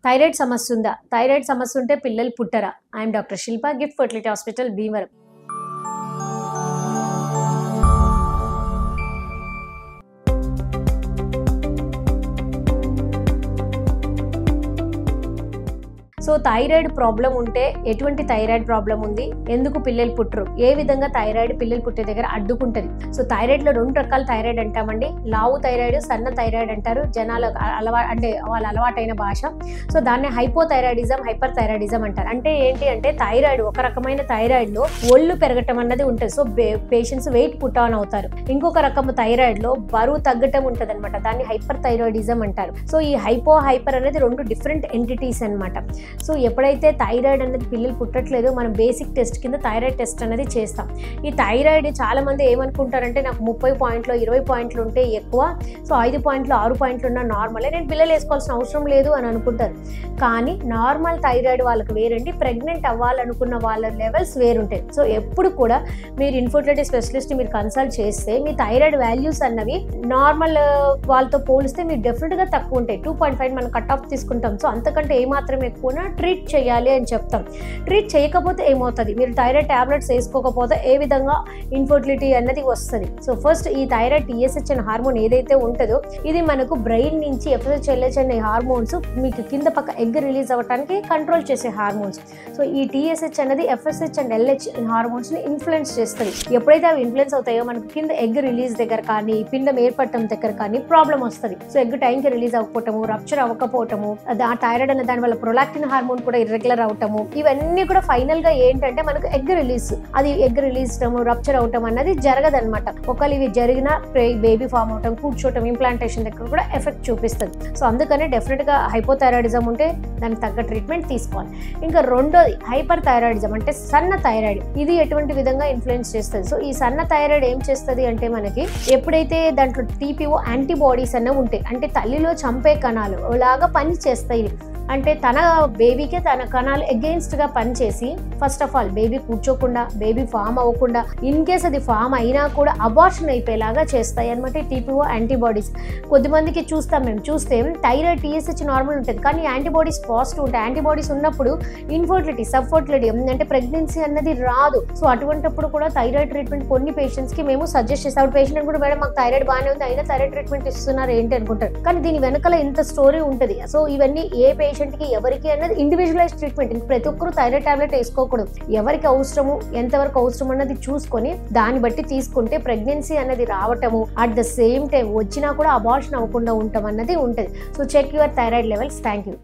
Thyroid సమస్య ఉందా? Thyroid సమస్య ఉంటే పిల్లలు పుట్టరా? I am doctor Shilpa, gift fertility hospital, Bhimavaram. So thyroid problem ఉంటే ఎటువంటి థైరాయిడ్ ప్రాబ్లం ఉంది, ఎందుకు పిల్లలు పుట్టరు, ఏ విధంగా థైరాయిడ్ పిల్లలు పుట్టే దగ్గర అడ్డుకుంటుంది. సో థైరాయిడ్లో 2 రకాల థైరాయిడ్ అంటామండి. లావు థైరాయిడ్, సన్న థైరాయిడ్ అంటారు జనాలు అంటే వాళ్ళ అలవాటైన భాష. సో దాన్ని హైపోథైరాయిడిజం, హైపర్ థైరాయిడిజం అంటారు. అంటే ఏంటి అంటే థైరాయిడ్ ఒక రకమైన థైరాయిడ్లో ఒళ్ళు పెరగటం అన్నది ఉంటుంది. So patients weight put on అవుతారు. ఇంకొక రకం థైరాయిడ్లో బరువు తగ్గటం ఉంటుంది అనమాట. దాన్ని హైపర్ థైరాయిడిజం అంటారు. సో ఈ హైపర్ అనేది 2 డిఫరెంట్ ఎంటిటీస్ అనమాట. సో ఎప్పుడైతే థైరాయిడ్ అనేది పిల్లలు పుట్టట్లేదు, మనం బేసిక్ టెస్ట్ కింద థైరాయిడ్ టెస్ట్ అనేది చేస్తాం. ఈ థైరాయిడ్ చాలా మంది ఏమనుకుంటారంటే నాకు 30 పాయింట్లు 20 పాయింట్లు ఉంటే ఎక్కువ, సో 5 పాయింట్లు 6 పాయింట్లు ఉన్న నార్మలే, నేను పిల్లలు వేసుకోవాల్సిన అవసరం లేదు అని అనుకుంటారు. కానీ నార్మల్ థైరాయిడ్ వాళ్ళకి వేరండి, ప్రెగ్నెంట్ అవ్వాలనుకున్న వాళ్ళ లెవెల్స్ వేరుంటాయి. సో ఎప్పుడు కూడా మీరు ఇన్ఫర్టిలిటీ స్పెషలిస్ట్ మీరు కన్సల్ట్ చేస్తే మీ థైరాయిడ్ వాల్యూస్ అన్నవి నార్మల్ వాళ్ళతో పోలిస్తే మీరు డెఫినెట్గా తక్కువ ఉంటాయి. 2.5 మనం కట్ ఆఫ్ తీసుకుంటాం. సో అంతకంటే ఏమాత్రం ఎక్కువ ట్రీట్ చేయాలి అని చెప్తాం. ట్రీట్ చేయకపోతే ఏమవుతుంది, మీరు థైరాయిడ్ టాబ్లెట్స్ వేసుకోకపోతే ఏ విధంగా ఇన్ఫర్టిలిటీ అన్నది వస్తుంది. సో ఫస్ట్ ఈ థైరాయిడ్ TSH అనే హార్మోన్ ఏదైతే ఉంటుందో ఇది మనకు బ్రెయిన్ నుంచి FSH అనే హార్మోన్స్ మీకు కింద పక్క ఎగ్ రిలీజ్ అవ్వడానికి కంట్రోల్ చేసే హార్మోన్స్. సో ఈ TSH అనేది FSH అండ్ LH హార్మోన్స్ని ఇన్ఫ్లుయెన్స్ చేస్తుంది. ఎప్పుడైతే అవి ఇన్ఫ్లుయెన్స్ అవుతాయో మనకు కింద ఎగ్ రిలీజ్ దగ్గర కానీ పిండం ఏర్పడటం దగ్గర కానీ ప్రాబ్లం వస్తుంది. సో ఎగ్ టైంకి రిలీజ్ అవ్వకపోవటము, రప్చర్ అవ్వకపోవటము, ఆ థైరాయిడ్ అనే దాని వల్ల ప్రొలాక్టిన్ హార్మోన్ కూడా ఇర్రెగ్యులర్ అవటము, ఇవన్నీ కూడా ఫైనల్ గా ఏంటంటే మనకు ఎగ్ రిలీజ్ రప్చర్ అవటం అన్నది జరగదనమాట. ఒకవేళ ఇవి జరిగిన బేబీ ఫామ్ అవటం, కూర్చోవటం, ఇంప్లాంటేషన్ దగ్గర కూడా ఎఫెక్ట్ చూపిస్తుంది. సో అందుకనే డెఫినెట్ గా హైపోథైరాయిడిజం ఉంటే దానికి తగ్గ ట్రీట్మెంట్ తీసుకోవాలి. ఇంకా రెండోది హైపర్ థైరాయిడిజం అంటే సన్న థైరాయిడ్. ఇది ఎటువంటి విధంగా ఇన్ఫ్లుయెన్స్ చేస్తుంది. సో ఈ సన్న థైరాయిడ్ ఏం చేస్తుంది అంటే మనకి ఎప్పుడైతే దాంట్లో TPO యాంటీబాడీస్ అన్న ఉంటాయి, అంటే తల్లిలో చంపే కణాలు లాగా పని చేస్తాయి. అంటే తన బేబీకే తన కణాలు అగెయిన్స్ట్ గా పనిచేసి ఫస్ట్ ఆఫ్ ఆల్ బేబీ కూర్చోకుండా, బేబీ ఫామ్ అవ్వకుండా, ఇన్ కేస్ అది ఫామ్ అయినా కూడా అబార్షన్ అయిపోయేలాగా చేస్తాయి అనమాట TPO యాంటీబాడీస్. కొద్దిమందికి చూస్తే థైరాయిడ్ TSH నార్మల్ ఉంటుంది కానీ యాంటీబాడీస్ పాజిటివ్ ఉంటాయి. యాంటీబాడీస్ ఉన్నప్పుడు ఇన్ఫర్టిలిటీ, సబ్ఫర్టిలిటీ అంటే ప్రెగ్నెన్సీ అన్నది రాదు. సో అటువంటిప్పుడు కూడా థైరాయిడ్ ట్రీట్మెంట్ కొన్ని పేషెంట్స్ కి మేము సజెస్ట్ చేస్తాం. పేషెంట్ కూడా మేడం మాకు థైరాయిడ్ బాగానే ఉంది అయినా థైరాయిడ్ ట్రీట్మెంట్ ఇస్తున్నారు ఏంటి అనుకుంటారు, కానీ దీని వెనకాల ఇంత స్టోరీ ఉంటుంది. సో ఇవన్నీ ఏ పేషెంట్ కి ఎవరికి అన్నది ఇండివిజువలైజ్ ట్రీట్మెంట్. ప్రతి ఒక్కరు థైరాయిడ్ టాబ్లెట్ వేసుకోకూడదు. ఎవరికి అవసరము, ఎంతవరకు అవసరం అన్నది చూసుకొని దాన్ని బట్టి తీసుకుంటే ప్రెగ్నెన్సీ అనేది రావటము, అట్ ద సేమ్ టైం వచ్చినా కూడా అబార్షన్ అవ్వకుండా ఉండటం అన్నది ఉంటుంది. So check your thyroid levels. Thank you.